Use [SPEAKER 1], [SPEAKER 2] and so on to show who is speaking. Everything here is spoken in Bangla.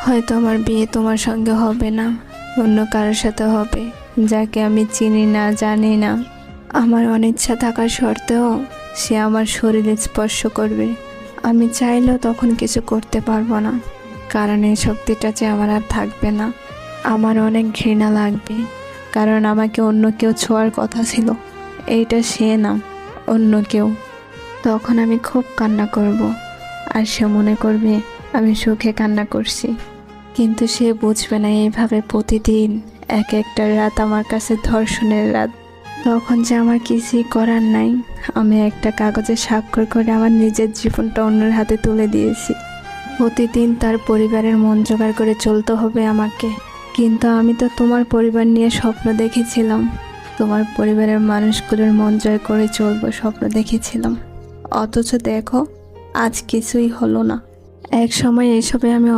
[SPEAKER 1] হয়তো আমার বিয়ে তোমার সঙ্গে হবে না, অন্য কারোর সাথে হবে, যাকে আমি চিনি না, জানি না। আমার অনিচ্ছা থাকার সত্ত্বেও সে আমার শরীরে স্পর্শ করবে। আমি চাইলেও তখন কিছু করতে পারবো না, কারণ এই শক্তিটা যে আমার আর থাকবে না। আমার অনেক ঘৃণা লাগবে, কারণ আমাকে অন্য কেউ ছোঁয়ার কথা ছিল, এইটা সে না, অন্য কেউ। তখন আমি খুব কান্না করব, আর সে মনে করবে আমি সুখে কান্না করছি। কিন্তু সে বুঝবে না এইভাবে প্রতিদিন এক একটা রাত আমার কাছে ধর্ষণের রাত। তখন যে আমার কিছুই করার নাই, আমি একটা কাগজে স্বাক্ষর করে আমার নিজের জীবনটা অন্যের হাতে তুলে দিয়েছি। প্রতিদিন তার পরিবারের মন জোগাড় করে চলতে হবে আমাকে। কিন্তু আমি তো তোমার পরিবার নিয়ে স্বপ্ন দেখেছিলাম, তোমার পরিবারের মানুষগুলোর মন জয় করে চলবো স্বপ্ন দেখেছিলাম। অথচ দেখো, আজ কিছুই হলো না। এক সময় এসবে আমি